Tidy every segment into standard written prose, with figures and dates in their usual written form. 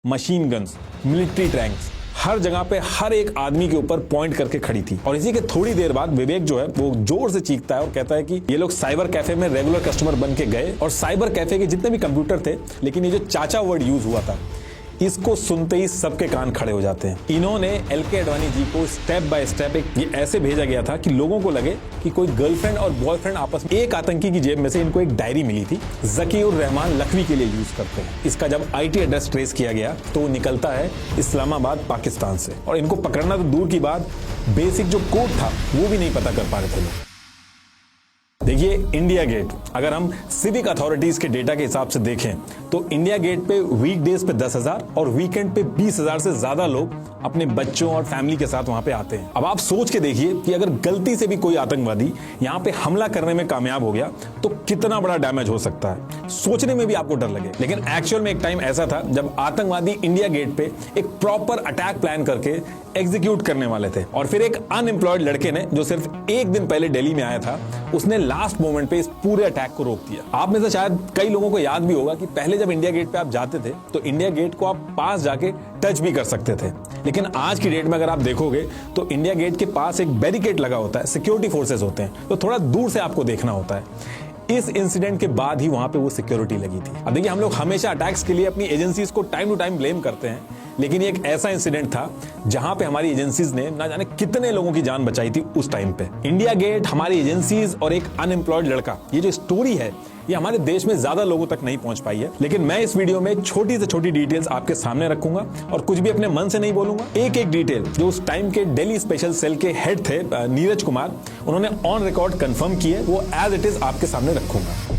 Machine guns, military tanks, हर जगह पे हर एक आदमी के ऊपर पॉइंट करके खड़ी थी। और इसी के थोड़ी देर बाद विवेक जो है वो जोर से चीखता है और कहता है कि ये लोग साइबर कैफे में रेगुलर कस्टमर बन के गए और साइबर कैफे के जितने भी कंप्यूटर थे, लेकिन ये जो चाचा वर्ड यूज हुआ था, इसको सुनते ही सबके कान खड़े हो जाते हैं। इन्होंने एलके अडवाणी जी को स्टेप बाय स्टेप ये ऐसे भेजा गया था कि लोगों को लगे कि कोई गर्लफ्रेंड और बॉयफ्रेंड आपस में। एक आतंकी की जेब में से इनको एक डायरी मिली थी, जकीउर रहमान लखवी के लिए यूज करते हैं। इसका जब आईटी एड्रेस ट्रेस किया गया तो वो निकलता है इस्लामाबाद, पाकिस्तान से। और इनको पकड़ना तो दूर की बात, बेसिक जो कोड था वो भी नहीं पता कर पा रहे थे लोग। देखिए, इंडिया गेट, अगर हम सिविक अथॉरिटीज के डेटा के हिसाब से देखें तो इंडिया गेट पे वीकडेज पे 10,000 और वीकेंड पे 20,000 से ज्यादा लोग अपने बच्चों और फैमिली के साथ वहां पे आते हैं। अब आप सोच के देखिए कि अगर गलती से भी कोई आतंकवादी यहां पे हमला करने में कामयाब हो गया तो कितना बड़ा डैमेज हो सकता है, सोचने में भी आपको डर लगे। लेकिन एक्चुअल में एक टाइम ऐसा था जब आतंकवादी इंडिया गेट पे एक प्रॉपर अटैक प्लान करके एग्जीक्यूट करने वाले थे। और फिर एक अनएम्प्लॉयड लड़के ने, जो सिर्फ एक दिन पहले दिल्ली में आया था, उसने लास्ट मोमेंट पे इस पूरे अटैक को रोक दिया। आप में से शायद कई लोगों को याद भी होगा कि पहले जब इंडिया गेट पे आप जाते थे तो इंडिया गेट को आप पास जाके टच भी कर सकते थे। लेकिन आज की डेट में अगर आप देखोगे तो इंडिया गेट के पास एक बैरिकेड लगा होता है, सिक्योरिटी फोर्सेस होते हैं, तो थोड़ा दूर से आपको देखना होता है। इस इंसिडेंट के बाद ही वहां पे वो सिक्योरिटी लगी थी। अब देखिए, हम लोग हमेशा अटैक्स के लिए अपनी एजेंसीज को टाइम टू टाइम ब्लेम करते हैं, लेकिन ये एक ऐसा इंसिडेंट था जहां पे हमारी एजेंसीज ने ना जाने कितने लोगों की जान बचाई थी उस टाइम पे। इंडिया गेट, हमारी एजेंसीज और एक अनएम्प्लॉयड लड़का, ये जो स्टोरी है ये हमारे देश में ज्यादा लोगों तक नहीं पहुंच पाई है। लेकिन मैं इस वीडियो में छोटी से छोटी डिटेल्स आपके सामने रखूंगा और कुछ भी अपने मन से नहीं बोलूंगा। एक एक डिटेल जो उस टाइम के दिल्ली स्पेशल सेल के हेड थे नीरज कुमार, उन्होंने ऑन रिकॉर्ड कंफर्म किए, वो एज इट इज आपके सामने रखूंगा।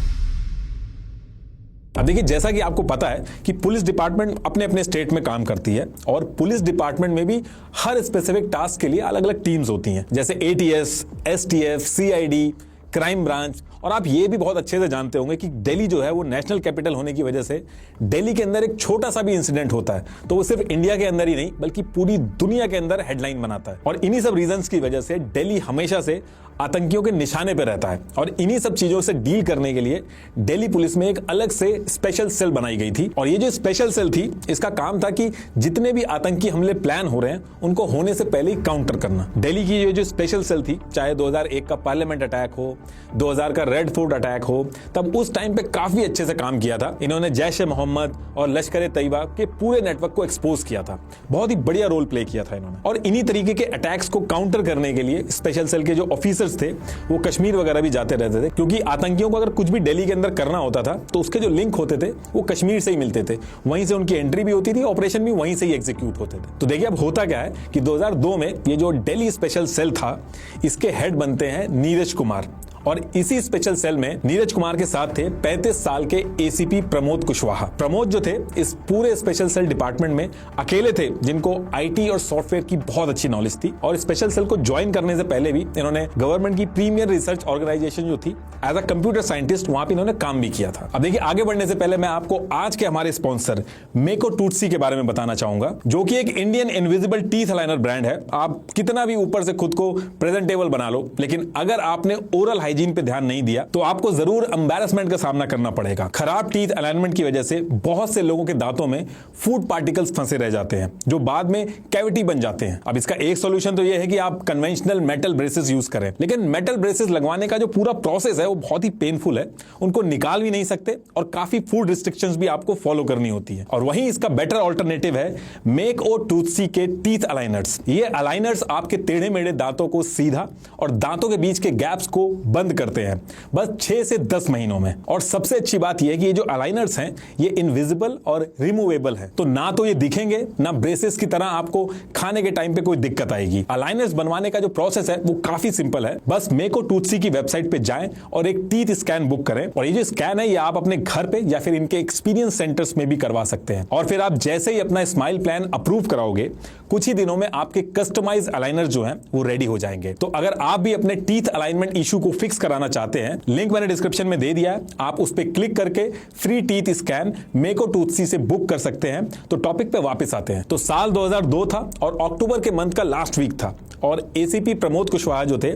अब देखिए, जैसा कि आपको पता है कि पुलिस डिपार्टमेंट अपने अपने स्टेट में काम करती है और पुलिस डिपार्टमेंट में भी हर स्पेसिफिक टास्क के लिए अलग अलग टीम्स होती हैं, जैसे ATS, STF, CID, crime branch. और आप ये भी बहुत अच्छे से जानते होंगे कि दिल्ली जो है वो नेशनल कैपिटल होने की वजह से दिल्ली के अंदर एक छोटा सा भी इंसिडेंट होता है तो वो सिर्फ इंडिया के अंदर ही नहीं बल्कि पूरी दुनिया के अंदर हेडलाइन बनाता है। और इन्हीं सब रीजंस की वजह से दिल्ली हमेशा से आतंकियों के निशाने पर रहता है। और इन्हीं सब चीजों से डील करने के लिए दिल्ली पुलिस में एक अलग से स्पेशल सेल बनाई गई थी। और ये जो स्पेशल सेल थी, इसका काम था कि जितने भी आतंकी हमले प्लान हो रहे हैं उनको होने से पहले ही काउंटर करना। दिल्ली की ये जो स्पेशल सेल थी, चाहे 2001 का पार्लियामेंट अटैक हो, 2000 का रेड फोर्ट अटैक हो, तब उस टाइम पे काफी अच्छे से काम किया था। इन्होंने जैश ए मोहम्मद और लश्कर ए तैयबा के पूरे नेटवर्क को एक्सपोज किया था। बहुत ही बढ़िया रोल प्ले किया था इन्होंने। और इन्हीं तरीके के अटैक्स को काउंटर करने के लिए स्पेशल सेल के जो ऑफिसर्स थे वो कश्मीर वगैरह भी जाते रहते थे, क्योंकि आतंकियों को अगर कुछ भी दिल्ली के अंदर करना होता था तो उसके जो लिंक होते थे वो कश्मीर से ही मिलते थे, वहीं से उनकी एंट्री भी होती थी, ऑपरेशन भी वहीं से ही एग्जीक्यूट होते थे। तो देखिए, अब होता क्या है कि 2002 में ये जो दिल्ली स्पेशल सेल था, इसके हेड बनते हैं नीरज कुमार। और इसी स्पेशल सेल में नीरज कुमार के साथ थे 35 साल के एसीपी प्रमोद कुशवाहा। प्रमोद जो थे इस पूरे स्पेशल सेल डिपार्टमेंट में अकेले थे जिनको आईटी और सॉफ्टवेयर की बहुत अच्छी नॉलेज थी। और स्पेशल सेल को ज्वाइन करने से पहले भी इन्होंने गवर्नमेंट की प्रीमियर रिसर्च ऑर्गेनाइजेशन जो थी, एज अ कंप्यूटर साइंटिस्ट वहां पे इन्होंने काम भी किया था। अब देखिए, आगे बढ़ने से पहले मैं आपको आज के हमारे स्पॉन्सर मेको टूथसी के बारे में बताना चाहूंगा, जो कि एक Indian invisible teeth aligner brand है। आप कितना भी ऊपर से खुद को प्रेजेंटेबल बना लो, लेकिन अगर आपने ओरल हाइजीन पे ध्यान नहीं दिया तो आपको जरूर एम्बैरेसमेंट का सामना करना पड़ेगा। खराब टीथ अलाइनमेंट की वजह से बहुत से लोगों के दांतों में फूड पार्टिकल्स फंसे रह जाते हैं, जो बाद में कैविटी बन जाते हैं। अब इसका एक सॉल्यूशन तो यह है कि आप कन्वेंशनल मेटल ब्रेसेस यूज करें, लेकिन मेटल ब्रेसेस लगवाने का जो पूरा प्रोसेस है वो बहुत ही पेनफुल है, उनको निकाल भी नहीं सकते और काफी फूड रिस्ट्रिक्शंस भी आपको फॉलो करनी होती है। और वहीं इसका बेटर ऑल्टरनेटिव है मेक ओ टूथसी के टीथ अलाइनर्स। ये अलाइनर्स आपके टेढ़े मेढ़े दांतों को सीधा और दांतों के बीच के गैप्स को बंद करते हैं बस 6 से 10 महीनों में। और सबसे अच्छी बात यह है कि ये जो अलाइनर्स हैं ये इनविजिबल और रिमूवेबल है, तो ना तो ये दिखेंगे ना ब्रेसेस की तरह आपको खाने के टाइम पे कोई दिक्कत आएगी। अलाइनर्स बनवाने का जो प्रोसेस है वो काफी सिंपल है। बस मेको टूथसी की वेबसाइट पे जाएं और एक टीथ स्कैन बुक करें। और ये जो स्कैन है ये आप अपने घर पे या फिर इनके एक्सपीरियंस सेंटर्स में भी करवा सकते हैं। और फिर आप जैसे ही अपना स्माइल प्लान अप्रूव कराओगे, कुछ ही दिनों में आपके कस्टमाइज अलाइनर जो हैं वो रेडी हो जाएंगे। तो अगर आप भी अपने टीथ अलाइनमेंट इशू को फिक्स कराना चाहते हैं, लिंक मैंने डिस्क्रिप्शन में दे दिया है, आप उस पर क्लिक करके फ्री टीथ स्कैन मेको टूथसी से बुक कर सकते हैं। तो टॉपिक पे वापस आते हैं। तो साल 2002 था और अक्टूबर के मंथ का लास्ट वीक था और एसीपी प्रमोद कुशवाहा जो थे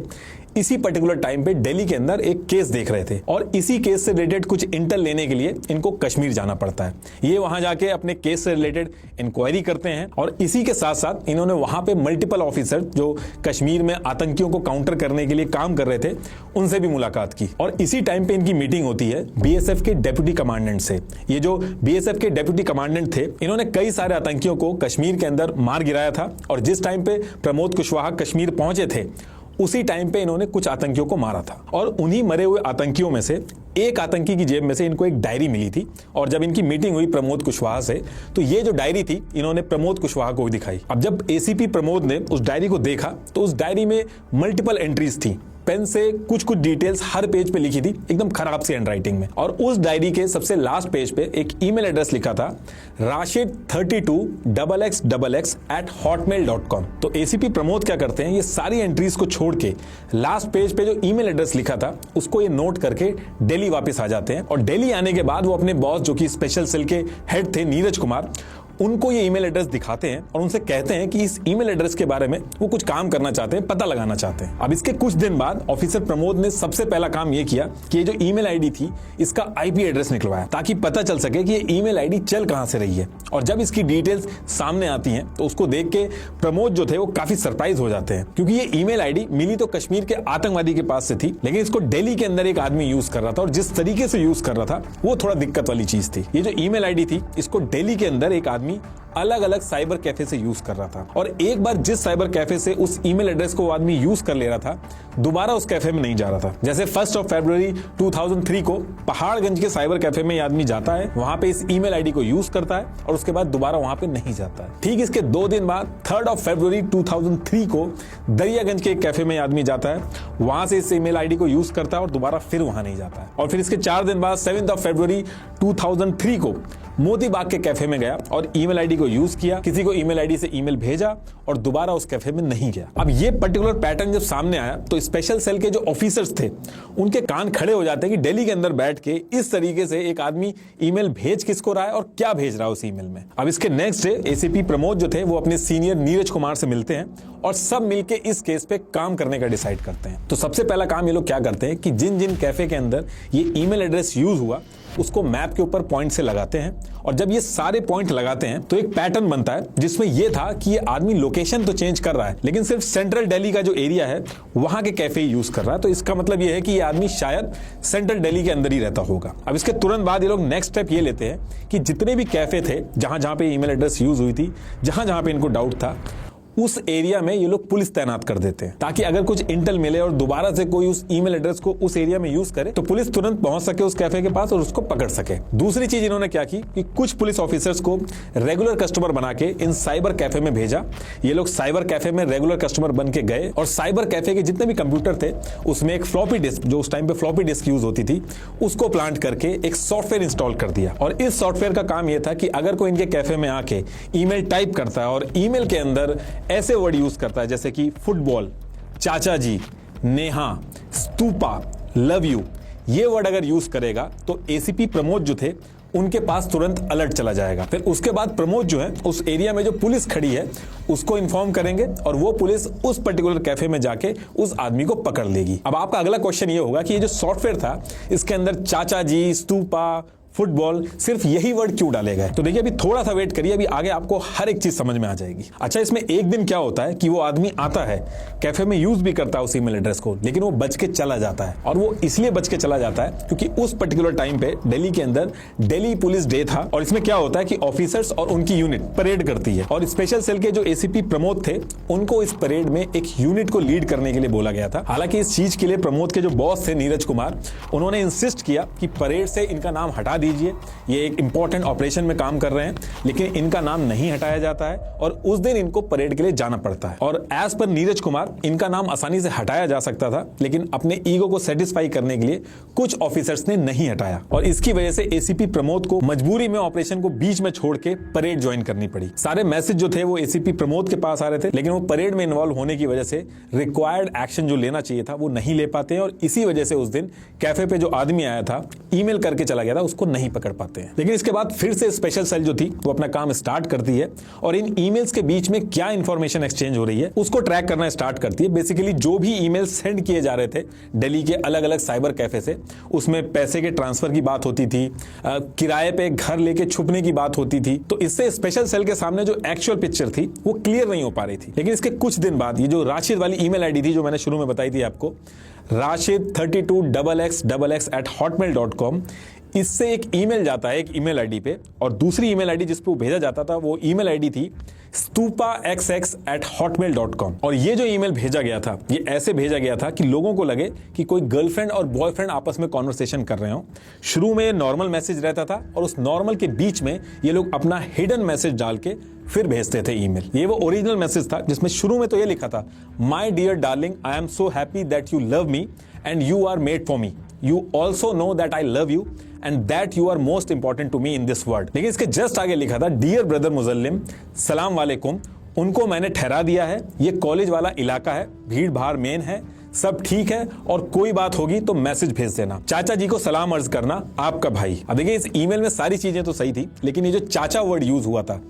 इसी पर्टिकुलर टाइम पे दिल्ली के अंदर एक केस देख रहे थे और इसी केस से रिलेटेड कुछ इंटेल लेने के लिए इनको कश्मीर जाना पड़ता है। ये वहां जाके अपने केस से रिलेटेड इंक्वायरी करते हैं और इसी के साथ साथ इन्होंने वहां पे मल्टीपल ऑफिसर जो कश्मीर में आतंकियों को काउंटर करने के लिए काम कर रहे थे उनसे भी मुलाकात की। और इसी टाइम पे इनकी मीटिंग होती है बीएसएफ के डेप्यूटी कमांडेंट से। ये जो बीएसएफ के डेप्यूटी कमांडेंट थे, इन्होंने कई सारे आतंकियों को कश्मीर के अंदर मार गिराया था और जिस टाइम पे प्रमोद कुशवाहा कश्मीर पहुंचे थे उसी टाइम पे इन्होंने कुछ आतंकियों को मारा था। और उन्हीं मरे हुए आतंकियों में से एक आतंकी की जेब में से इनको एक डायरी मिली थी और जब इनकी मीटिंग हुई प्रमोद कुशवाहा से तो ये जो डायरी थी इन्होंने प्रमोद कुशवाहा को दिखाई। अब जब एसीपी प्रमोद ने उस डायरी को देखा तो उस डायरी में मल्टीपल एंट्रीज थी, पेन से कुछ डिटेल्स हर पेज पे लिखी थी एकदम खराब सी हैंडराइटिंग में। और उस डायरी के सबसे लास्ट पेज पे एक ईमेल एड्रेस लिखा था rashid32xxx@hotmail.com। तो एसीपी प्रमोद क्या करते हैं, ये सारी एंट्रीज को छोड़ के लास्ट पेज पे जो ईमेल एड्रेस लिखा था उसको ये नोट करके दिल्ली वापस आ जाते हैं। और दिल्ली आने के बाद वो अपने बॉस जो कि स्पेशल सेल के हेड थे नीरज कुमार, उनको ये ईमेल एड्रेस दिखाते हैं और उनसे कहते हैं कि इस ईमेल एड्रेस के बारे में वो कुछ काम करना चाहते हैं, पता लगाना चाहते हैं। अब इसके कुछ दिन बाद ऑफिसर प्रमोद ने सबसे पहला काम ये किया कि ये जो ईमेल आईडी थी इसका आईपी एड्रेस निकलवाया ताकि पता चल सके कि ये ईमेल आईडी चल कहां से रही है। और जब इसकी डिटेल्स सामने आती हैं तो उसको देख के प्रमोद जो थे वो काफी सरप्राइज हो जाते हैं क्योंकि ये ईमेल आईडी मिली तो कश्मीर के आतंकवादी के पास से थी, लेकिन इसको दिल्ली के अंदर एक आदमी यूज कर रहा था और जिस तरीके से यूज कर रहा था वो थोड़ा दिक्कत वाली चीज थी। ये जो ईमेल आईडी थी इसको दिल्ली के अंदर एक आदमी अलग अलग साइबर कैफे से यूज कर रहा था और एक बार जिस साइबर कैफे से उस ईमेल एड्रेस को वो आदमी यूज कर ले रहा था दोबारा उस कैफे में नहीं जा रहा था। जैसे 1 फरवरी 2003 को पहाड़गंज के साइबर कैफे में ये आदमी जाता है, वहां पे इस ईमेल आईडी को यूज करता है और उसके बाद दोबारा वहां पे नहीं जाता है। ठीक इसके 2 दिन बाद 3 फरवरी 2003 को दरियागंज के एक कैफे में आदमी जाता है, वहां से इस ईमेल आईडी को यूज करता है और दोबारा फिर वहां नहीं जाता है। और फिर इसके 4 दिन बाद 7 फरवरी 2003 को मोती बाग के कैफे में गया और ईमेल आईडी को यूज किया, किसी को ईमेल आईडी से ईमेल भेजा और दोबारा उस कैफे में नहीं गया। अब ये पर्टिकुलर पैटर्न जब सामने आया तो स्पेशल सेल के जो ऑफिसर्स थे उनके कान खड़े हो जाते हैं कि दिल्ली के अंदर बैठ के इस तरीके से एक आदमी ईमेल भेज किसको रहा है और क्या भेज रहा है उस ईमेल में। अब इसके नेक्स्ट डे एसीपी प्रमोद जो थे वो अपने सीनियर नीरज कुमार से मिलते हैं और सब मिलके इस केस पे काम करने का डिसाइड करते हैं। तो सबसे पहला काम ये लोग क्या करते हैं कि जिन जिन कैफे के अंदर ये ईमेल एड्रेस यूज हुआ उसको मैप के ऊपर पॉइंट से लगाते हैं और जब ये सारे पॉइंट लगाते हैं तो एक पैटर्न बनता है जिसमें ये था कि ये आदमी लोकेशन तो चेंज कर रहा है लेकिन सिर्फ सेंट्रल दिल्ली का जो एरिया है वहां के कैफे यूज कर रहा है। तो इसका मतलब ये है कि ये आदमी शायद सेंट्रल दिल्ली के अंदर ही रहता होगा। अब इसके तुरंत बाद ये लोग नेक्स्ट स्टेप ये लेते हैं कि जितने भी कैफे थे जहां जहां पे ईमेल एड्रेस यूज हुई थी, जहां जहां पे इनको डाउट था, उस एरिया में ये लोग पुलिस तैनात कर देते हैं ताकि अगर कुछ इंटेल मिले और दोबारा से कोई उस ईमेल एड्रेस को उस एरिया में यूज करे तो पुलिस तुरंत पहुंच सके उस कैफे के पास और उसको पकड़ सके। दूसरी चीज इन्होंने क्या की कि कुछ पुलिस ऑफिसर्स को रेगुलर कस्टमर बना के इन साइबर कैफे में भेजा। ये लोग साइबर कैफे में रेगुलर कस्टमर बन के गए और साइबर कैफे के जितने भी कंप्यूटर थे उसमें एक फ्लॉपी डिस्क, जो उस टाइम पे फ्लॉपी डिस्क यूज होती थी, उसको प्लांट करके एक सॉफ्टवेयर इंस्टॉल कर दिया। और इस सॉफ्टवेयर का काम यह था कि अगर कोई इनके कैफे में आके ईमेल टाइप करता है और ईमेल के अंदर ऐसे वर्ड यूज करता है जैसे कि फुटबॉल, चाचा जी, नेहा, स्तूपा, लव यू, ये वर्ड अगर यूज करेगा तो एसीपी प्रमोद जो थे उनके पास तुरंत अलर्ट चला जाएगा। फिर उसके बाद प्रमोद जो है उस एरिया में जो पुलिस खड़ी है उसको इन्फॉर्म करेंगे और वो पुलिस उस पर्टिकुलर कैफे में जाके उस आदमी को पकड़ लेगी। अब आपका अगला क्वेश्चन ये होगा कि ये जो सॉफ्टवेयर था इसके अंदर चाचा जी, स्तूपा, फुटबॉल, सिर्फ यही वर्ड क्यों डाले गए? तो देखिए अभी थोड़ा सा वेट करिए, अभी आगे आपको हर एक चीज समझ में आ जाएगी। अच्छा, इसमें एक दिन क्या होता है कि वो आदमी आता है, कैफे में यूज भी करता है उस ईमेल एड्रेस को, लेकिन वो बच के चला जाता है। और वो इसलिए बच के चला जाता है क्योंकि उस पर्टिकुलर टाइम पे दिल्ली के अंदर दिल्ली पुलिस डे था और इसमें क्या होता है कि ऑफिसर्स और उनकी यूनिट परेड करती है और स्पेशल सेल के जो एसीपी प्रमोद थे उनको इस परेड में एक यूनिट को लीड करने के लिए बोला गया था। हालांकि इस चीज के लिए प्रमोद के जो बॉस थे नीरज कुमार, उन्होंने इंसिस्ट किया कि परेड से इनका नाम हटा दीजिए, ये एक इंपॉर्टेंट ऑपरेशन में काम कर रहे हैं, लेकिन इनका नाम नहीं हटाया जाता है और उस दिन इनको परेड के लिए जाना पड़ता है। और एज पर नीरज कुमार इनका नाम आसानी से हटाया जा सकता था, लेकिन अपने ईगो को सेटिस्फाई करने के लिए कुछ ऑफिसर्स ने नहीं हटाया और इसकी वजह से एसीपी प्रमोद को मजबूरी में ऑपरेशन को बीच में छोड़ के परेड ज्वाइन करनी पड़ी। सारे मैसेज जो थे वो एसीपी प्रमोद के पास आ रहे थे, लेकिन वो परेड में इन्वॉल्व होने की वजह से रिक्वायर्ड एक्शन जो लेना चाहिए था वो नहीं ले पाते हैं और इसी वजह से उस दिन कैफे पे जो आदमी आया था, ईमेल करके चला गया था, उसको नहीं पकड़ पाते हैं। लेकिन इसके बाद फिर से स्पेशल सेल जो थी वो अपना काम स्टार्ट करती है और इन ईमेल्स के बीच में क्या इंफॉर्मेशन एक्सचेंज हो रही है उसको ट्रैक करना स्टार्ट करती है। बेसिकली जो भी ईमेल सेंड किए जा रहे थे दिल्ली के अलग अलग साइबर कैफे से, उसमें पैसे के ट्रांसफर की बात होती थी, किराए पे घर लेके छुपने की बात होती थी। तो इससे स्पेशल सेल के सामने जो एक्चुअल पिक्चर थी वो क्लियर नहीं हो पा रही थी। लेकिन इसके कुछ दिन बाद ये जो राशिद वाली ईमेल आईडी थी जो मैंने शुरू में बताई थी आपको, rashid32xxx@hotmail.com, इससे एक ईमेल जाता है एक ईमेल आईडी पे, और दूसरी ईमेल आईडी जिस पे वो भेजा जाता था वो ईमेल आईडी थी stupaxx@hotmail.com। और ये जो ईमेल भेजा गया था ये ऐसे भेजा गया था कि लोगों को लगे कि कोई गर्लफ्रेंड और बॉयफ्रेंड आपस में कॉन्वर्सेशन कर रहे हो। शुरू में नॉर्मल मैसेज रहता था और उस नॉर्मल के बीच में ये लोग अपना हिडन मैसेज डाल के फिर भेजते थे ईमेल। ये वो ओरिजिनल मैसेज था जिसमें शुरू में तो ये लिखा था, my dear darling, I am so happy that you love me and you are made for me, you also know that I love you and that you are most important to me in this world. लेकिन इसके just आगे लिखा था, dear brother मुजल्लिम, सलाम वालेकुम, उनको मैंने ठहरा दिया है, ये कॉलेज वाला इलाका है, भीड़ भाड़ मेन है, सब ठीक है और कोई बात होगी तो मैसेज भेज देना। चाचा जी को सलाम अर्ज करना, आपका भाई। अब देखिए इस ईमेल में सारी चीजें तो सही थी, लेकिन ये जो चाचा वर्ड यूज हुआ था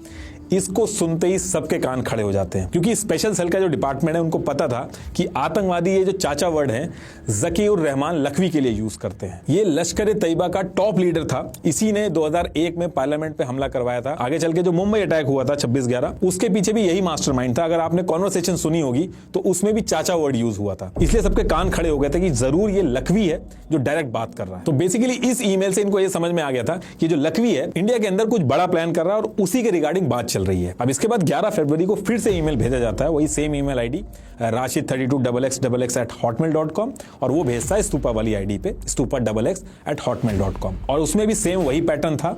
इसको सुनते ही सबके कान खड़े हो जाते हैं, क्योंकि स्पेशल सेल का जो डिपार्टमेंट है उनको पता था कि आतंकवादी ये जो चाचा वर्ड है जकीउर रहमान लखवी के लिए यूज करते हैं। ये लश्कर तैयबा का टॉप लीडर था, इसी ने 2001 में पार्लियामेंट पे हमला करवाया था। आगे चल के जो मुंबई अटैक हुआ था 26/11, उसके पीछे भी यही मास्टरमाइंड था। अगर आपने कॉन्वर्सेशन सुनी होगी तो उसमें भी चाचा वर्ड यूज हुआ था, इसलिए सबके कान खड़े हो गए थे कि जरूर ये लखवी है जो डायरेक्ट बात कर रहा है। तो बेसिकली इस ईमेल से इनको ये समझ में आ गया था कि जो लखवी है इंडिया के अंदर कुछ बड़ा प्लान कर रहा है और उसी के रिगार्डिंग बात चल रही है। अब इसके बाद 11 फरवरी को फिर से ईमेल भेजा जाता है, वही सेम ईमेल आईडी rashid32xxx@hotmail.com, और वो भेजता है स्तूपा वाली आईडी पे stupa@hotmail.com। और उसमें भी सेम वही पैटर्न था,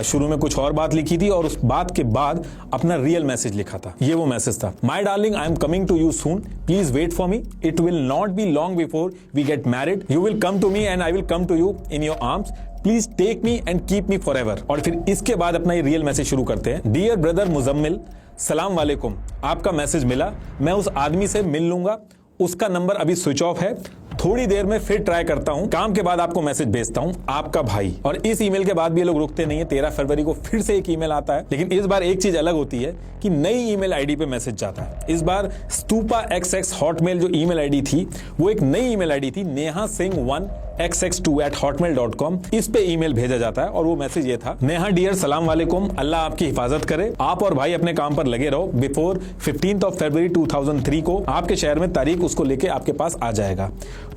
शुरू में कुछ और बात लिखी थी और उस बात के बाद अपना रियल मैसेज लिखा था। ये वो मैसेज था, my darling, I am coming to you soon, please wait for me, it will not be long before we get married, you will come to me and I will come to you in your arms, please take me and keep me forever. और फिर इसके बाद अपना ये real message शुरू करते हैं, dear brother Muzammil, सलाम वालेकुम, आपका मैसेज मिला, मैं उस आदमी से मिल लूंगा, उसका नंबर अभी स्विच ऑफ है, थोड़ी देर में फिर ट्राई करता हूं, काम के बाद आपको मैसेज भेजता हूं, आपका भाई। और इस ईमेल के बाद भी ये लोग रुकते नहीं है, 13 फरवरी को फिर से एक ईमेल आता है, लेकिन इस बार एक चीज अलग होती है कि नई ईमेल आईडी पे मैसेज जाता है। इस बार stupaxx हॉटमेल जो ईमेल आईडी थी वो एक नई ईमेल आईडी थी, neha-singh1xx2@hotmail.com, इस पे ईमेल भेजा जाता है और वो मैसेज ये था, नेहा डियर, सलाम वालेकुम, अल्लाह आपकी हिफाजत करे, आप और भाई अपने काम पर लगे रहो, बिफोर 15 फरवरी 2003 को आपके शहर में तारीख उसको लेके आपके पास आ जाएगा।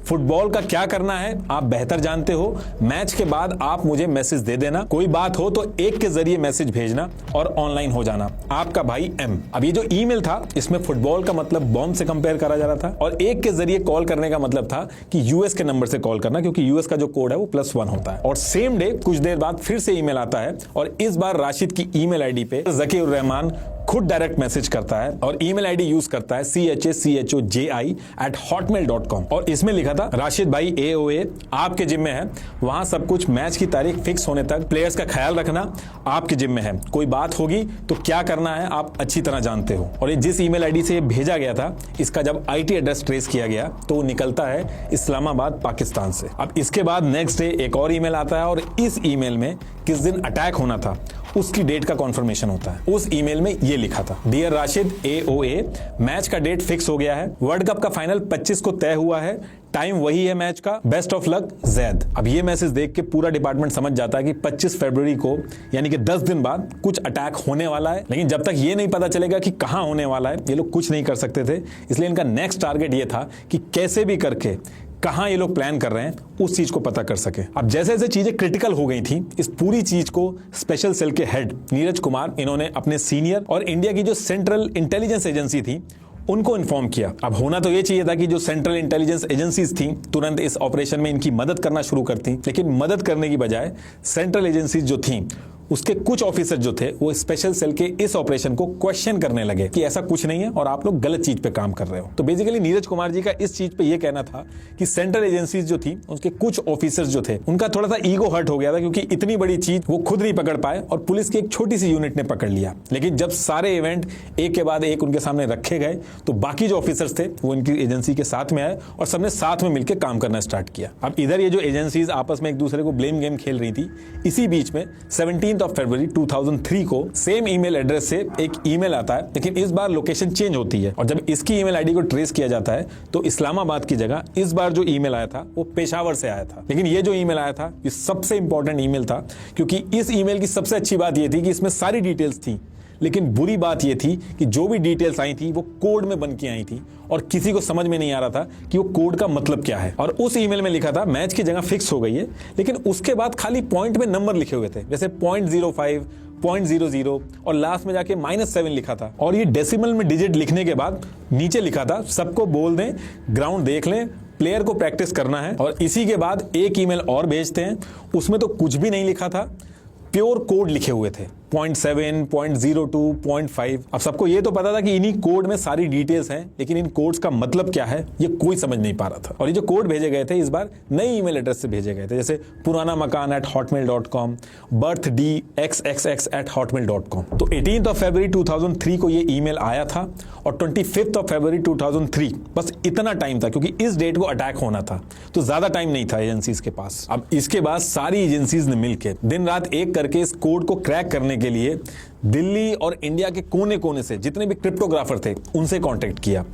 फुटबॉल का क्या करना है आप बेहतर जानते हो, मैच के बाद आप मुझे मैसेज दे देना, कोई बात हो तो एक के जरिए मैसेज भेजना और ऑनलाइन हो जाना, आपका भाई एम। अब ये जो ईमेल था इसमें फुटबॉल का मतलब बॉम्ब से कंपेयर करा जा रहा था और एक के जरिए कॉल करने का मतलब था कि यूएस के नंबर से कॉल करना, क्योंकि यूएस का जो कोड है वो +1 होता है। और सेम डे कुछ देर बाद फिर से ईमेल आता है और इस बार राशिद की ईमेल आईडी पे जकीउर रहमान खुद डायरेक्ट मैसेज करता है और ईमेल आईडी यूज करता है CHACHOJI@hotmail.com, और इसमें लिखा था, राशिद भाई AOA आपके जिम्मे है, वहां सब कुछ मैच की तारीख फिक्स होने तक प्लेयर्स का ख्याल रखना आपके जिम्मे है, कोई बात होगी तो क्या करना है आप अच्छी तरह जानते हो। और ये जिस ईमेल आईडी से भेजा गया था इसका जब IT एड्रेस ट्रेस किया गया तो वो निकलता है इस्लामाबाद पाकिस्तान से। अब इसके बाद नेक्स्ट डे एक और ईमेल आता है और इस ईमेल में किस दिन अटैक होना था उसकी डेट का कंफर्मेशन होता है। उस ईमेल में ये लिखा था, डियर राशिद AOA, मैच का डेट फिक्स हो गया है, वर्ल्ड कप का फाइनल 25 को तय हुआ है, टाइम वही है मैच का, बेस्ट ऑफ लक जैद। अब ये मैसेज देख के पूरा डिपार्टमेंट समझ जाता है कि 25 फरवरी को यानी कि 10 दिन बाद कुछ अटैक होने वाला है, लेकिन जब तक ये नहीं पता चलेगा कि कहां होने वाला है ये लोग कुछ नहीं कर सकते थे। इसलिए इनका नेक्स्ट टारगेट ये था कि कैसे भी करके कहां ये लोग प्लान कर रहे हैं उस चीज को पता कर सके। अब जैसे जैसे चीजें क्रिटिकल हो गई थी इस पूरी चीज को स्पेशल सेल के हेड नीरज कुमार, इन्होंने अपने सीनियर और इंडिया की जो सेंट्रल इंटेलिजेंस एजेंसी थी उनको इन्फॉर्म किया। अब होना तो ये चाहिए था कि जो सेंट्रल इंटेलिजेंस एजेंसीज थी तुरंत इस ऑपरेशन में इनकी मदद करना शुरू करती, लेकिन मदद करने की बजाय सेंट्रल एजेंसीज जो थी उसके कुछ ऑफिसर जो थे वो स्पेशल सेल के इस ऑपरेशन को क्वेश्चन करने लगे कि ऐसा कुछ नहीं है और आप लोग गलत चीज पे काम कर रहे हो। तो बेसिकली नीरज कुमार जी का इस चीज पे ये कहना था कि सेंट्रल एजेंसीज जो थी उसके कुछ ऑफिसर्स जो थे उनका थोड़ा सा ईगो हर्ट हो गया था, क्योंकि इतनी बड़ी चीज वो खुद नहीं पकड़ पाए और पुलिस की एक छोटी सी यूनिट ने पकड़ लिया। लेकिन जब सारे इवेंट एक के बाद एक उनके सामने रखे गए तो बाकी जो ऑफिसर्स थे वो इनकी एजेंसी के साथ में आए और सबने साथ में मिलकर काम करना स्टार्ट किया। अब इधर ये जो एजेंसीज आपस में एक दूसरे को ब्लेम गेम खेल रही थी, इसी बीच में 17 फरवरी 2003 को सेम ईमेल एड्रेस से एक ईमेल आता है, लेकिन इस बार लोकेशन चेंज होती है। और जब इसकी ईमेल आईडी को ट्रेस किया जाता है तो इस्लामाबाद की जगह इस बार जो ईमेल आया था वो पेशावर से आया था। लेकिन ये जो ईमेल आया था ये सबसे इंपॉर्टेंट ईमेल था, क्योंकि इस ईमेल की सबसे अच्छी बात ये थी कि इसमें सारी डिटेल्स थी, लेकिन बुरी बात यह थी कि जो भी डिटेल्स आई थी वो कोड में बन के आई थी और किसी को समझ में नहीं आ रहा था कि वो कोड का मतलब क्या है। और उस ईमेल में लिखा था मैच की जगह फिक्स हो गई है, लेकिन उसके बाद खाली पॉइंट में नंबर लिखे हुए थे, जैसे 0.05, 0.00 और लास्ट में जाके -7 लिखा था। और ये डेसिमल में डिजिट लिखने के बाद नीचे लिखा था सबको बोल दें ग्राउंड देख लें, प्लेयर को प्रैक्टिस करना है। और इसी के बाद एक ईमेल और भेजते हैं, उसमें तो कुछ भी नहीं लिखा था, प्योर कोड लिखे हुए थे 0.7, 0.02, 0.5। अब सबको ये तो पता था कि इन्हीं कोड में सारी डिटेल्स हैं, लेकिन इन कोड्स का मतलब क्या है ये कोई समझ नहीं पा रहा था। और ये जो कोड भेजे गए थे इस बार नई ईमेल एड्रेस से भेजे गए थे, जैसे पुराना मकान @hotmail.com, birthday@hotmail.com। तो 18 फरवरी 2003 को ये ईमेल आया था और 25 फरवरी 2003 बस इतना टाइम था, क्योंकि इस डेट को अटैक होना था, तो ज्यादा टाइम नहीं था एजेंसीज के पास। अब इसके बाद सारी एजेंसीज ने मिलकर दिन रात एक करके इस कोड को क्रैक करने के लिए दिल्ली और इंडिया के कोने कोने से जितने भी क्रिप्टोग्राफर थे उनसे कांटेक्ट किया।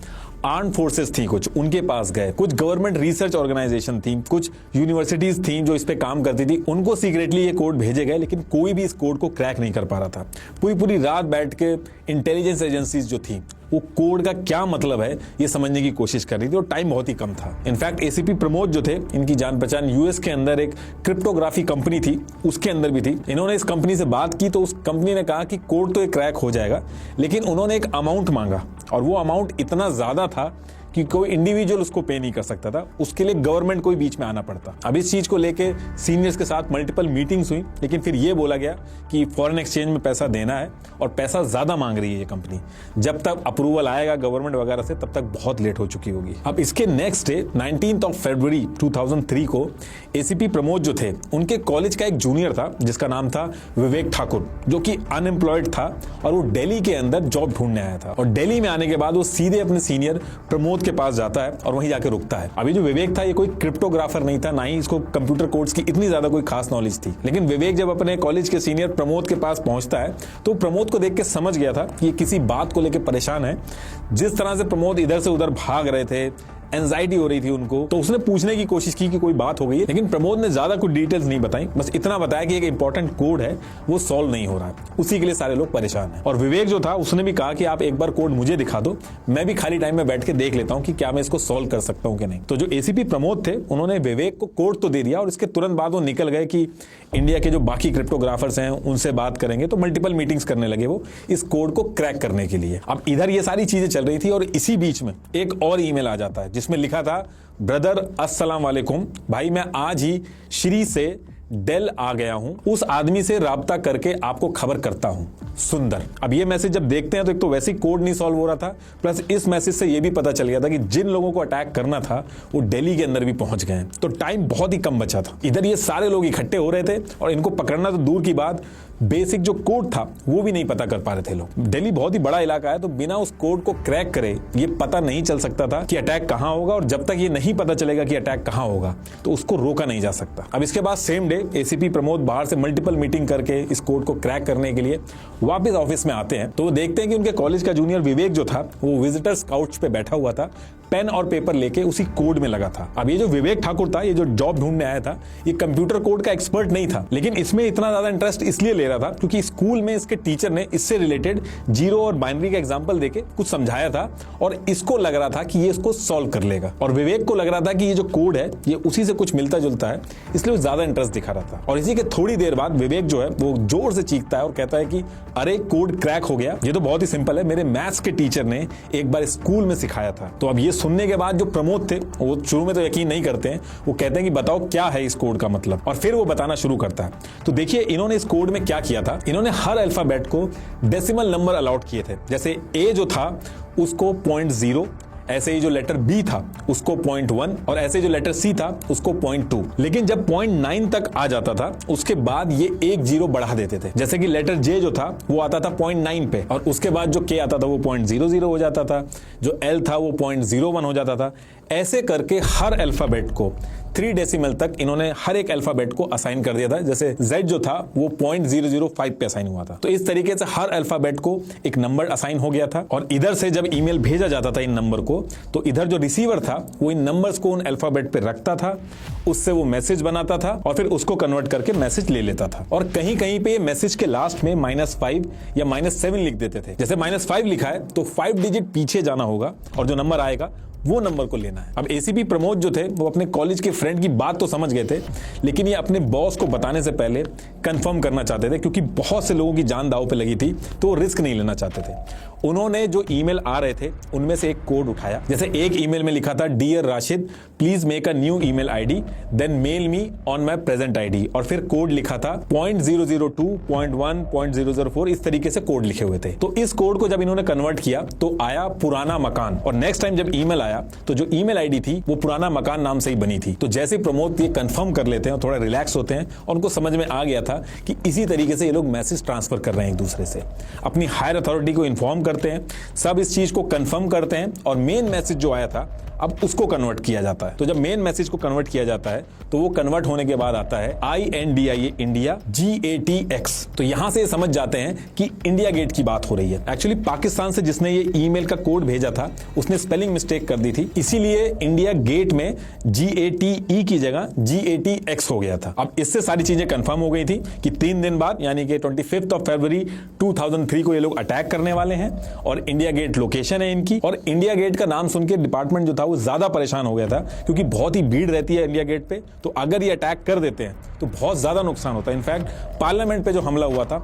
आर्म फोर्सेस थी कुछ, उनके पास गए, कुछ गवर्नमेंट रिसर्च ऑर्गेनाइजेशन थी, कुछ यूनिवर्सिटीज थी जो इस पे काम करती थी, उनको सीक्रेटली ये कोड भेजे गए, लेकिन कोई भी इस कोड को क्रैक नहीं कर पा रहा था। पूरी रात बैठ के इंटेलिजेंस एजेंसीज जो थी वो कोड का क्या मतलब है ये समझने की कोशिश कर रही थी और टाइम बहुत ही कम था। इनफैक्ट एसीपी प्रमोद जो थे, इनकी जान पहचान यूएस के अंदर एक क्रिप्टोग्राफी कंपनी थी उसके अंदर भी थी। इन्होंने इस कंपनी से बात की तो उस कंपनी ने कहा कि कोड तो ये क्रैक हो जाएगा, लेकिन उन्होंने एक अमाउंट मांगा और वो अमाउंट इतना ज्यादा था कि कोई इंडिविजुअल उसको पे नहीं कर सकता था, उसके लिए गवर्नमेंट को ही बीच में आना पड़ता। अब इस चीज को लेके सीनियर्स के साथ मल्टीपल मीटिंग्स हुई, लेकिन फिर ये बोला गया कि फॉरेन एक्सचेंज में पैसा देना है और पैसा ज्यादा मांग रही है ये कंपनी, जब तक अप्रूवल आएगा गवर्नमेंट वगैरह से तब तक बहुत लेट हो चुकी होगी। अब इसके नेक्स्ट डे 19 फरवरी 2003 को एसीपी प्रमोद जो थे उनके कॉलेज का एक जूनियर था जिसका नाम था विवेक ठाकुर, जो कि अनएम्प्लॉयड था और वो दिल्ली के अंदर जॉब ढूंढने आया था। और दिल्ली में आने के बाद वो सीधे अपने सीनियर प्रमोद के पास जाता है और वहीं जाके रुकता है। अभी जो विवेक था ये कोई क्रिप्टोग्राफर नहीं था, ना ही इसको कंप्यूटर कोड्स की इतनी ज्यादा कोई खास नॉलेज थी। लेकिन विवेक जब अपने कॉलेज के सीनियर प्रमोद के पास पहुंचता है तो प्रमोद को देख के समझ गया था कि ये किसी बात को लेकर परेशान है। जिस तरह से प्रमोद इधर से उधर भाग रहे थे, एंजाइटी हो रही थी उनको, तो उसने पूछने की कोशिश की कि कोई बात हो गई है, लेकिन प्रमोद ने ज्यादा कुछ डिटेल्स नहीं बताई, बस इतना बताया कि एक इंपॉर्टेंट कोड है वो सॉल्व नहीं हो रहा है, उसी के लिए सारे लोग परेशान हैं। और विवेक जो था उसने भी कहा कि आप एक बार कोड मुझे दिखा दो, मैं भी खाली टाइम में बैठ के देख लेता हूं कि क्या मैं इसको सॉल्व कर सकता हूं कि नहीं। तो जो एसीपी प्रमोद थे उन्होंने विवेक को कोड तो दे दिया और इसके तुरंत बाद वो निकल गए कि इंडिया के जो बाकी क्रिप्टोग्राफर्स हैं उनसे बात करेंगे। तो मल्टीपल मीटिंग्स करने लगे वो इस कोड को क्रैक करने के लिए। अब इधर ये सारी चीजें चल रही थी और इसी बीच में एक और ईमेल आ जाता है जिसमें लिखा था, ब्रदर अस्सलाम वालेकुम, भाई मैं आज ही श्री से डेल आ गया हूं, उस आदमी से राब्ता करके आपको खबर करता हूं, सुंदर। अब ये मैसेज जब देखते हैं तो एक तो वैसे ही कोड नहीं सॉल्व हो रहा था, प्लस इस मैसेज से ये भी पता चल गया था कि जिन लोगों को अटैक करना था वो दिल्ली के अंदर भी पहुंच गए हैं, तो टाइम बहुत ही कम बचा था। इधर ये सारे लोग इकट्ठे हो रहे थे और इनको पकड़ना तो दूर की बात, बेसिक जो कोड था वो भी नहीं पता कर पा रहे थे लोग। दिल्ली बहुत ही बड़ा इलाका है, तो बिना उस कोड को क्रैक करे ये पता नहीं चल सकता था कि अटैक कहां होगा, और जब तक ये नहीं पता चलेगा कि अटैक कहां होगा तो उसको रोका नहीं जा सकता। अब इसके बाद सेम डे एसीपी प्रमोद बाहर से मल्टीपल मीटिंग करके इस कोड को क्रैक करने के लिए वापस ऑफिस में आते हैं, तो वो देखते हैं कि उनके कॉलेज का जूनियर विवेक जो था वो विजिटर्स काउच पे बैठा हुआ था, पेन और पेपर लेके उसी कोड में लगा था। अब ये जो विवेक ठाकुर था, ये जो जॉब ढूंढने आया था, ये कंप्यूटर कोड का एक्सपर्ट नहीं था, लेकिन इसमें इतना ज्यादा इंटरेस्ट इसलिए ले रहा था क्योंकि स्कूल में इसके टीचर ने इससे रिलेटेड जीरो और बाइनरी का एग्जांपल देके कुछ समझाया था और इसको लग रहा था कि ये इसको सॉल्व कर लेगा, और विवेक को लग रहा था कि ये जो कोड है ये उसी से कुछ मिलता जुलता है, इसलिए वो ज्यादा इंटरेस्ट दिखा रहा था। और इसी के थोड़ी देर बाद विवेक जो है वो जोर से चीखता है और कहता है कि अरे कोड क्रैक हो गया, ये तो बहुत ही सिंपल है, मेरे मैथ्स के टीचर ने एक बार स्कूल में सिखाया था। तो अब ये सुनने के बाद जो प्रमोद थे वो शुरू में तो यकीन नहीं करते हैं, वो कहते हैं कि बताओ क्या है इस कोड का मतलब, और फिर वो बताना शुरू करता है। तो देखिए इन्होंने इस कोड में क्या क्या किया था, इन्होंने हर अल्फाबेट को डेसिमल नंबर अलॉट किए थे। जैसे ए जो था उसको 0.0, ऐसे ही जो लेटर बी था उसको 0.1 और ऐसे जो लेटर सी था उसको 0.2। लेकिन जब 0.9 तक आ जाता था उसके बाद ये एक जीरो बढ़ा देते थे। जैसे कि लेटर जे जो था वो आता था 0.9 पे और उसके बाद जो के आता था वो 0.00 हो जाता था, जो एल था वो 0.01 हो जाता था। ऐसे करके हर अल्फाबेट को 3 डेसिमल तक इन्होंने हर एक अल्फाबेट को असाइन कर दिया था। जैसे Z जो था वो 0.005 पे असाइन हुआ था। तो इस तरीके से हर अल्फाबेट को एक नंबर असाइन हो गया था और इधर से जब ईमेल भेजा जाता था इन नंबर को, तो इधर जो रिसीवर था वो इन नंबर्स को उन अल्फाबेट पे रखता था, उससे वो मैसेज बनाता था और फिर उसको कन्वर्ट करके मैसेज ले लेता था। और कहीं कहीं पे मैसेज के लास्ट में -5 या -7 लिख देते थे। जैसे -5 लिखा है तो 5 डिजिट पीछे जाना होगा और जो नंबर आएगा वो नंबर को लेना है। अब एसीपी प्रमोद जो थे वो अपने कॉलेज के फ्रेंड की बात तो समझ गए थे, लेकिन ये अपने बॉस को बताने से पहले कंफर्म करना चाहते थे, क्योंकि बहुत से लोगों की जान दांव पे लगी थी तो वो रिस्क नहीं लेना चाहते थे। उन्होंने जो ईमेल आ रहे थे उनमें से एक कोड उठाया। जैसे एक ईमेल में लिखा था, dear Rashid please make a new email ID then mail me on my present ID, और फिर कोड लिखा था 0.002, 0.1, 0.004, इस तरीके से कोड लिखे हुए थे। तो इस कोड को जब इन्होंने कन्वर्ट किया तो आया पुराना मकान, और नेक्स्ट टाइम जब ईमेल आया तो जो ईमेल आईडी थी वो पुराना मकान नाम से ही बनी थी। तो जैसे प्रमोद ये कंफर्म कर लेते हैं और थोड़ा रिलैक्स होते हैं और उनको समझ में आ गया था कि इसी तरीके से ये लोग मैसेज ट्रांसफर कर रहे हैं एक दूसरे से, अपनी हायर अथॉरिटी को इन्फॉर्म करते हैं, सब इस चीज को कंफर्म करते हैं और मेन मैसेज जो आया था अब उसको कन्वर्ट किया जाता है। तो जब मेन मैसेज को कन्वर्ट किया जाता है तो वो कन्वर्ट होने के बाद आता है INDIA इंडिया GATX। तो यहां से समझ जाते हैं कि इंडिया गेट की बात हो रही है। एक्चुअली पाकिस्तान से जिसने ये ईमेल का कोड भेजा था उसने स्पेलिंग मिस्टेक कर दी थी, इसीलिए इंडिया गेट में GATE की जगह GATX हो गया था। अब इससे सारी चीजें कंफर्म हो गई थी कि 3 दिन बाद यानी कि 25 फरवरी 2003 को ये लोग अटैक करने वाले हैं और इंडिया गेट लोकेशन है इनकी। और इंडिया गेट का नाम सुन के डिपार्टमेंट जो था वो ज्यादा परेशान हो गया था, क्योंकि बहुत ही भीड़ रहती है इंडिया गेट पे। तो अगर ये अटैक कर देते हैं तो बहुत ज्यादा नुकसान होता है। इनफैक्ट पार्लियामेंट पे जो हमला हुआ था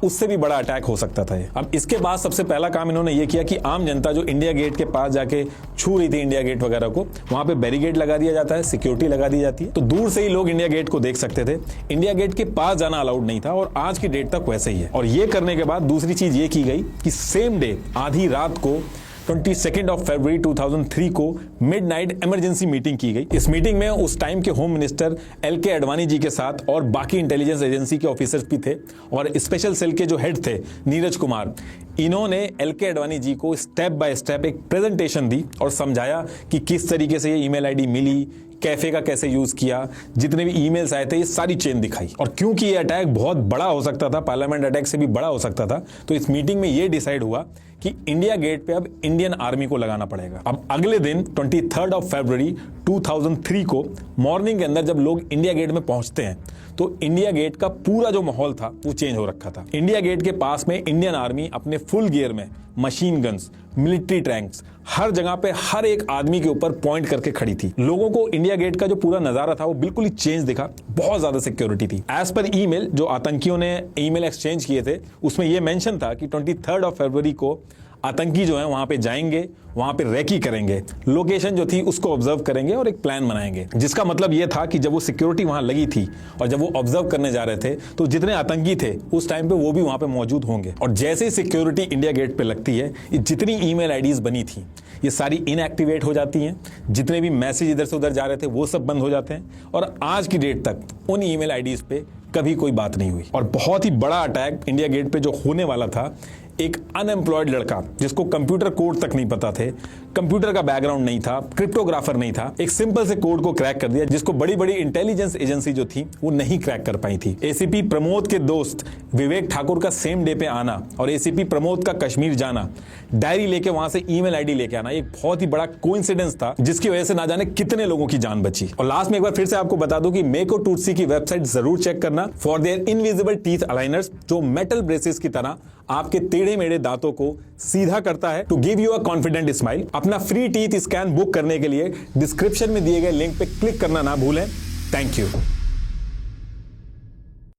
उससे भी बड़ा अटैक हो सकता था ये। अब इसके बाद सबसे पहला काम इन्होंने ये किया कि आम जनता जो इंडिया गेट के पास जाके छू रही थी इंडिया गेट वगैरह को, वहां पे बैरिकेड लगा दिया जाता है, सिक्योरिटी लगा दी जाती है, तो दूर से ही लोग इंडिया गेट को देख सकते थे। इंडिया गेट के पास जाना अलाउड नहीं था और आज की डेट तक वैसे ही है। और ये करने के बाद दूसरी चीज ये की गई कि सेम डे आधी रात को 22 फरवरी 2003 को मिडनाइट इमरजेंसी मीटिंग की गई। इस मीटिंग में उस टाइम के home minister LK Advani ji के साथ और बाकी इंटेलिजेंस एजेंसी के ऑफिसर्स भी थे और स्पेशल सेल के जो हेड थे नीरज कुमार, इन्होंने LK अडवाणी जी को स्टेप बाय स्टेप एक प्रेजेंटेशन दी और समझाया कि किस तरीके से ये ईमेल आईडी मिली, कैफे का कैसे यूज किया, जितने भी ईमेल्स आए थे ये सारी चेन दिखाई। और क्योंकि ये अटैक बहुत बड़ा हो सकता था, पार्लियामेंट अटैक से भी बड़ा हो सकता था, तो इस मीटिंग में ये डिसाइड हुआ कि इंडिया गेट पे अब इंडियन आर्मी को लगाना पड़ेगा। अब अगले दिन 23 फरवरी 2003 को मॉर्निंग के अंदर जब लोग इंडिया गेट में पहुंचते हैं तो इंडिया गेट का पूरा जो माहौल था वो चेंज हो रखा था। इंडिया गेट के पास में इंडियन आर्मी अपने फुल गियर में मशीन गन्स, मिलिट्री टैंक्स, हर जगह पे हर एक आदमी के ऊपर पॉइंट करके खड़ी थी। लोगों को इंडिया गेट का जो पूरा नजारा था वो बिल्कुल ही चेंज दिखा, बहुत ज्यादा सिक्योरिटी थी। एज पर ईमेल जो आतंकियों ने ईमेल एक्सचेंज किए थे उसमें यह मेंशन था कि 23 फरवरी को आतंकी जो है वहां पे जाएंगे, वहां पे रेकी करेंगे, लोकेशन जो थी उसको ऑब्जर्व करेंगे और एक प्लान बनाएंगे। जिसका मतलब यह था कि जब वो सिक्योरिटी वहां लगी थी और जब वो ऑब्जर्व करने जा रहे थे तो जितने आतंकी थे उस टाइम पे वो भी वहां पे मौजूद होंगे। और जैसे ही सिक्योरिटी इंडिया गेट पे लगती है, जितनी ईमेल आईडीज बनी थी ये सारी इनएक्टिवेट हो जाती हैं, जितने भी मैसेज इधर से उधर जा रहे थे वो सब बंद हो जाते हैं और आज की डेट तक उन ईमेल आईडीज पे कभी कोई बात नहीं हुई। और बहुत ही बड़ा अटैक इंडिया गेट पे जो होने वाला था, एक अनएम्प्लॉयड लड़का जिसको कंप्यूटर कोड तक नहीं पता थे, कंप्यूटर का बैकग्राउंड नहीं था, क्रिप्टोग्राफर नहीं था, एक सिंपल से कोड को क्रैक कर दिया जिसको बड़ी बड़ी इंटेलिजेंस एजेंसी जो थी वो नहीं क्रैक कर पाई थी। एसीपी प्रमोद के दोस्त विवेक ठाकुर का सेम डे पे आना और एसीपी प्रमोद का कश्मीर जाना, डायरी लेके वहां से ईमेल आईडी लेके आना, एक बहुत ही बड़ा कोइंसिडेंस था जिसकी वजह से ना जाने कितने लोगों की जान बची। और लास्ट में एक बार फिर से आपको बता दूं कि मेको टूटसी की वेबसाइट जरूर चेक करना for their invisible teeth aligners, जो मेटल ब्रेसेस की तरह आपके टेढ़े मेढ़े दांतों को सीधा करता है to give you a confident smile. अपना फ्री टीथ स्कैन बुक करने के लिए डिस्क्रिप्शन में दिए गए लिंक पे क्लिक करना ना भूलें। Thank you.